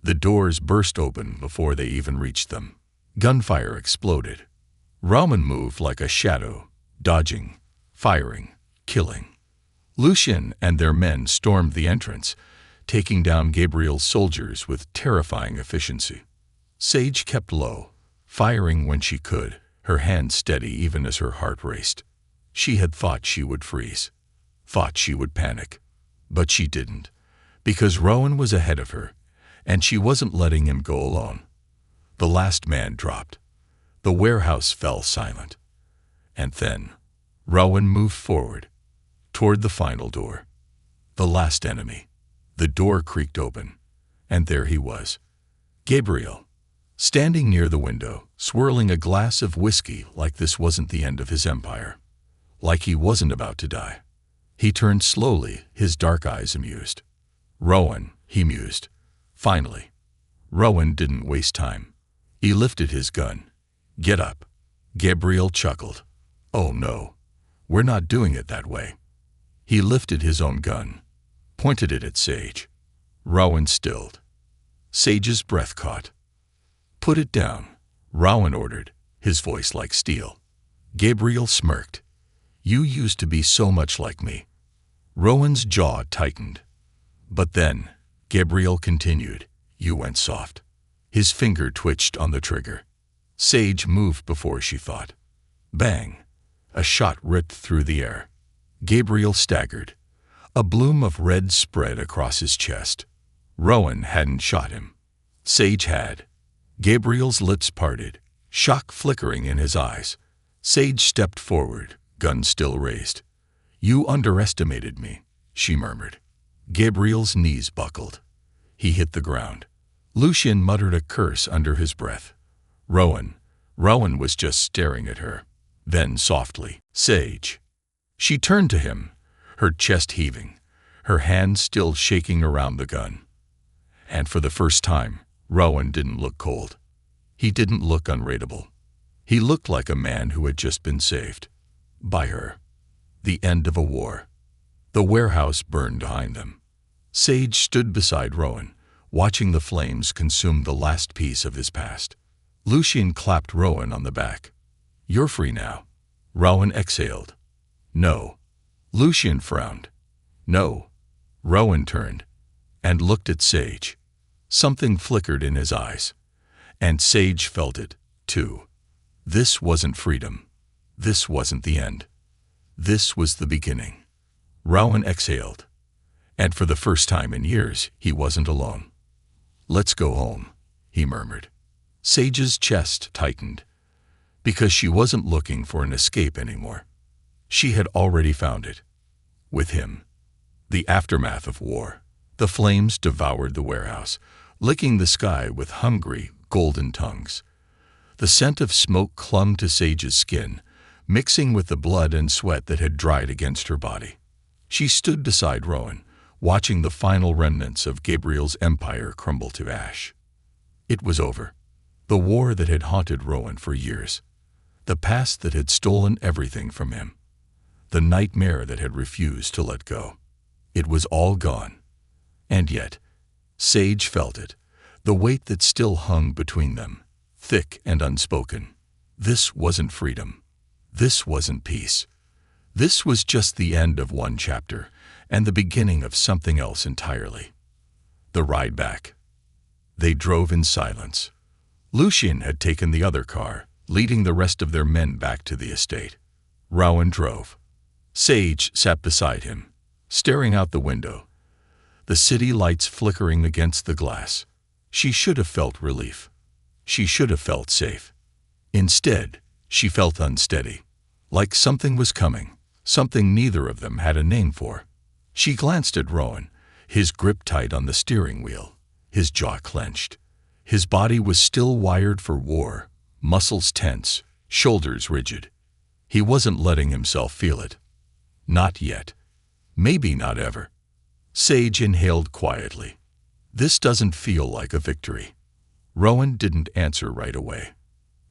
The doors burst open before they even reached them. Gunfire exploded. Rowan moved like a shadow, dodging, firing, killing. Lucien and their men stormed the entrance, taking down Gabriel's soldiers with terrifying efficiency. Sage kept low, firing when she could, her hands steady even as her heart raced. She had thought she would freeze, thought she would panic. But she didn't, because Rowan was ahead of her, and she wasn't letting him go alone. The last man dropped. The warehouse fell silent. And then, Rowan moved forward, toward the final door. The last enemy. The door creaked open, and there he was. Gabriel, standing near the window, swirling a glass of whiskey like this wasn't the end of his empire. Like he wasn't about to die. He turned slowly, his dark eyes amused. Rowan, he mused. Finally. Rowan didn't waste time. He lifted his gun. Get up. Gabriel chuckled. Oh no. We're not doing it that way. He lifted his own gun, pointed it at Sage. Rowan stilled. Sage's breath caught. Put it down, Rowan ordered, his voice like steel. Gabriel smirked. You used to be so much like me. Rowan's jaw tightened. But then, Gabriel continued, you went soft. His finger twitched on the trigger. Sage moved before she thought. Bang! A shot ripped through the air. Gabriel staggered. A bloom of red spread across his chest. Rowan hadn't shot him. Sage had. Gabriel's lips parted, shock flickering in his eyes. Sage stepped forward, gun still raised. You underestimated me, she murmured. Gabriel's knees buckled. He hit the ground. Lucien muttered a curse under his breath. Rowan was just staring at her. Then softly, Sage. She turned to him, her chest heaving, her hands still shaking around the gun. And for the first time, Rowan didn't look cold. He didn't look unreadable. He looked like a man who had just been saved. By her. The end of a war. The warehouse burned behind them. Sage stood beside Rowan, watching the flames consume the last piece of his past. Lucien clapped Rowan on the back. You're free now. Rowan exhaled. No. Lucien frowned. No. Rowan turned and looked at Sage. Something flickered in his eyes. And Sage felt it, too. This wasn't freedom. This wasn't the end. This was the beginning. Rowan exhaled. And for the first time in years, he wasn't alone. Let's go home, he murmured. Sage's chest tightened. Because she wasn't looking for an escape anymore. She had already found it. With him. The aftermath of war. The flames devoured the warehouse, licking the sky with hungry, golden tongues. The scent of smoke clung to Sage's skin, mixing with the blood and sweat that had dried against her body. She stood beside Rowan, watching the final remnants of Gabriel's empire crumble to ash. It was over. The war that had haunted Rowan for years. The past that had stolen everything from him. The nightmare that had refused to let go. It was all gone. And yet, Sage felt it, the weight that still hung between them, thick and unspoken. This wasn't freedom. This wasn't peace. This was just the end of one chapter and the beginning of something else entirely. The ride back. They drove in silence. Lucien had taken the other car, leading the rest of their men back to the estate. Rowan drove. Sage sat beside him, staring out the window, the city lights flickering against the glass. She should have felt relief. She should have felt safe. Instead, she felt unsteady, like something was coming, something neither of them had a name for. She glanced at Rowan, his grip tight on the steering wheel, his jaw clenched. His body was still wired for war, muscles tense, shoulders rigid. He wasn't letting himself feel it. Not yet. Maybe not ever. Sage inhaled quietly. This doesn't feel like a victory. Rowan didn't answer right away.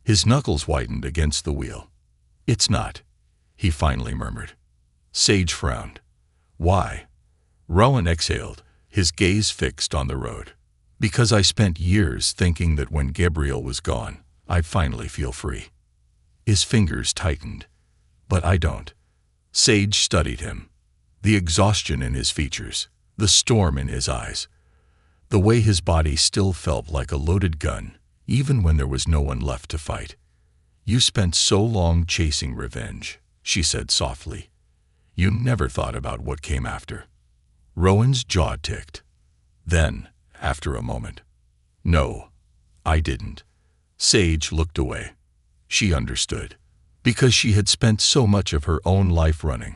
His knuckles whitened against the wheel. It's not, he finally murmured. Sage frowned. Why? Rowan exhaled, his gaze fixed on the road. Because I spent years thinking that when Gabriel was gone, I'd finally feel free. His fingers tightened. But I don't. Sage studied him. The exhaustion in his features, the storm in his eyes, the way his body still felt like a loaded gun, even when there was no one left to fight. You spent so long chasing revenge, she said softly. You never thought about what came after. Rowan's jaw ticked. Then, after a moment, no, I didn't. Sage looked away. She understood. Because she had spent so much of her own life running.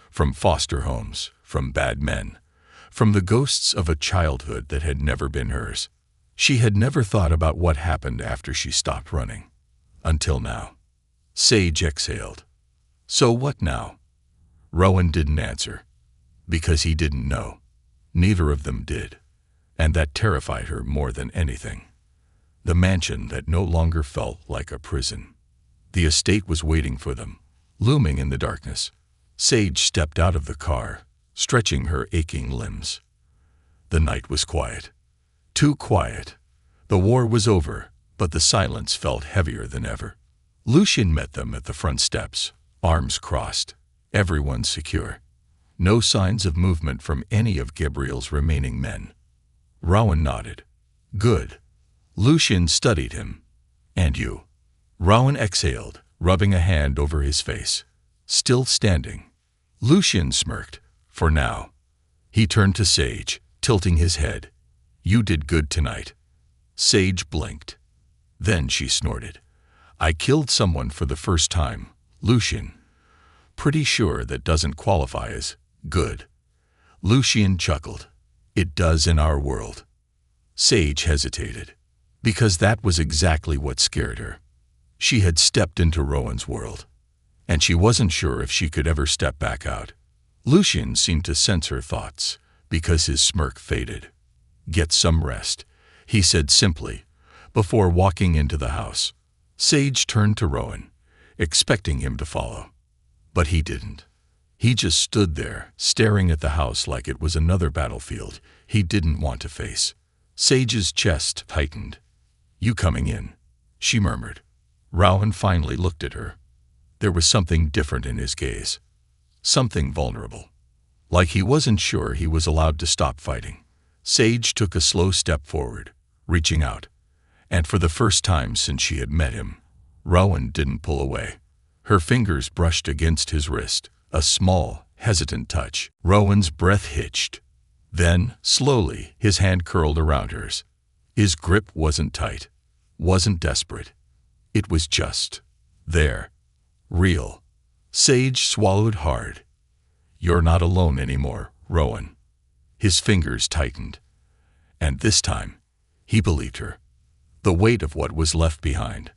From foster homes, from bad men, from the ghosts of a childhood that had never been hers. She had never thought about what happened after she stopped running. Until now. Sage exhaled. So what now? Rowan didn't answer. Because he didn't know. Neither of them did. And that terrified her more than anything. The mansion that no longer felt like a prison. The estate was waiting for them, looming in the darkness. Sage stepped out of the car, stretching her aching limbs. The night was quiet. Too quiet. The war was over, but the silence felt heavier than ever. Lucien met them at the front steps, arms crossed, everyone secure. No signs of movement from any of Gabriel's remaining men. Rowan nodded. Good. Lucien studied him. And you? Rowan exhaled, rubbing a hand over his face. Still standing. Lucien smirked. For now. He turned to Sage, tilting his head. You did good tonight. Sage blinked. Then she snorted. I killed someone for the first time, Lucien. Pretty sure that doesn't qualify as good. Lucien chuckled. It does in our world. Sage hesitated. Because that was exactly what scared her. She had stepped into Rowan's world. And she wasn't sure if she could ever step back out. Lucien seemed to sense her thoughts, because his smirk faded. Get some rest, he said simply, before walking into the house. Sage turned to Rowan, expecting him to follow. But he didn't. He just stood there, staring at the house like it was another battlefield he didn't want to face. Sage's chest tightened. You coming in? She murmured. Rowan finally looked at her. There was something different in his gaze. Something vulnerable. Like he wasn't sure he was allowed to stop fighting. Sage took a slow step forward, reaching out. And for the first time since she had met him, Rowan didn't pull away. Her fingers brushed against his wrist, a small, hesitant touch. Rowan's breath hitched. Then, slowly, his hand curled around hers. His grip wasn't tight, wasn't desperate. It was just there. Real. Sage swallowed hard. You're not alone anymore, Rowan. His fingers tightened. And this time, he believed her. The weight of what was left behind.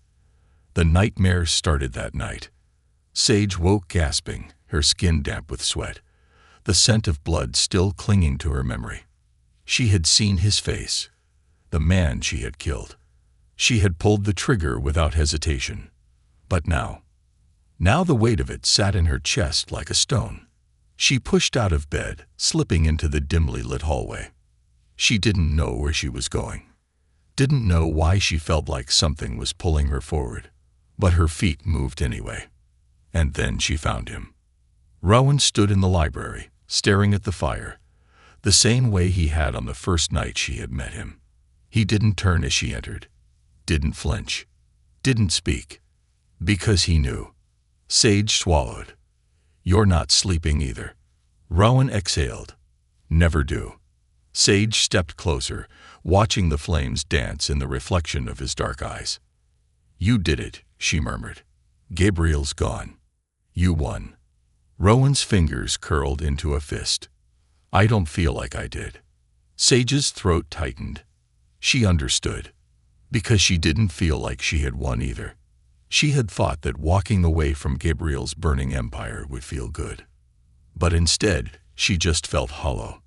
The nightmare started that night. Sage woke gasping, her skin damp with sweat, the scent of blood still clinging to her memory. She had seen his face, the man she had killed. She had pulled the trigger without hesitation. But now the weight of it sat in her chest like a stone. She pushed out of bed, slipping into the dimly lit hallway. She didn't know where she was going. Didn't know why she felt like something was pulling her forward. But her feet moved anyway. And then she found him. Rowan stood in the library, staring at the fire, the same way he had on the first night she had met him. He didn't turn as she entered, didn't flinch, didn't speak, because he knew. Sage swallowed. You're not sleeping either. Rowan exhaled. Never do. Sage stepped closer, watching the flames dance in the reflection of his dark eyes. You did it, she murmured. Gabriel's gone. You won. Rowan's fingers curled into a fist. I don't feel like I did. Sage's throat tightened. She understood. Because she didn't feel like she had won either. She had thought that walking away from Gabriel's burning empire would feel good. But instead, she just felt hollow.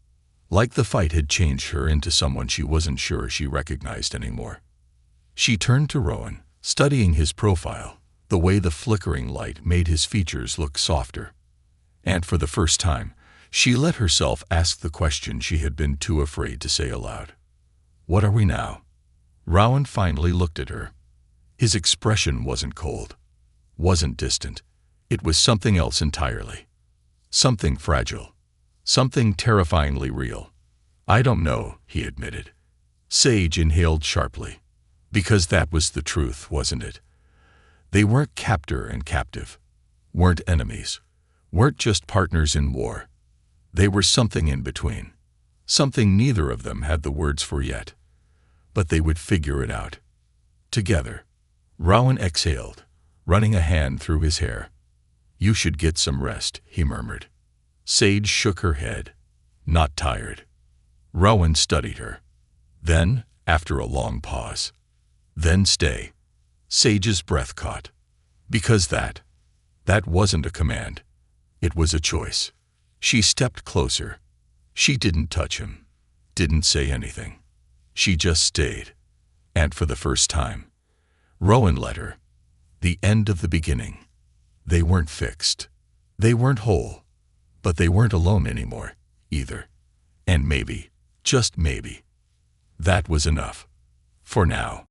Like the fight had changed her into someone she wasn't sure she recognized anymore. She turned to Rowan, studying his profile, the way the flickering light made his features look softer. And for the first time, she let herself ask the question she had been too afraid to say aloud. What are we now? Rowan finally looked at her. His expression wasn't cold, wasn't distant. It was something else entirely. Something fragile. Something terrifyingly real. I don't know, he admitted. Sage inhaled sharply. Because that was the truth, wasn't it? They weren't captor and captive. Weren't enemies. Weren't just partners in war. They were something in between. Something neither of them had the words for yet. But they would figure it out. Together. Rowan exhaled, running a hand through his hair. You should get some rest, he murmured. Sage shook her head. Not tired. Rowan studied her. Then, after a long pause. Then stay. Sage's breath caught. Because that wasn't a command. It was a choice. She stepped closer. She didn't touch him, didn't say anything. She just stayed. And for the first time, Rowan let her. The end of the beginning. They weren't fixed. They weren't whole. But they weren't alone anymore, either. And maybe, just maybe, that was enough. For now.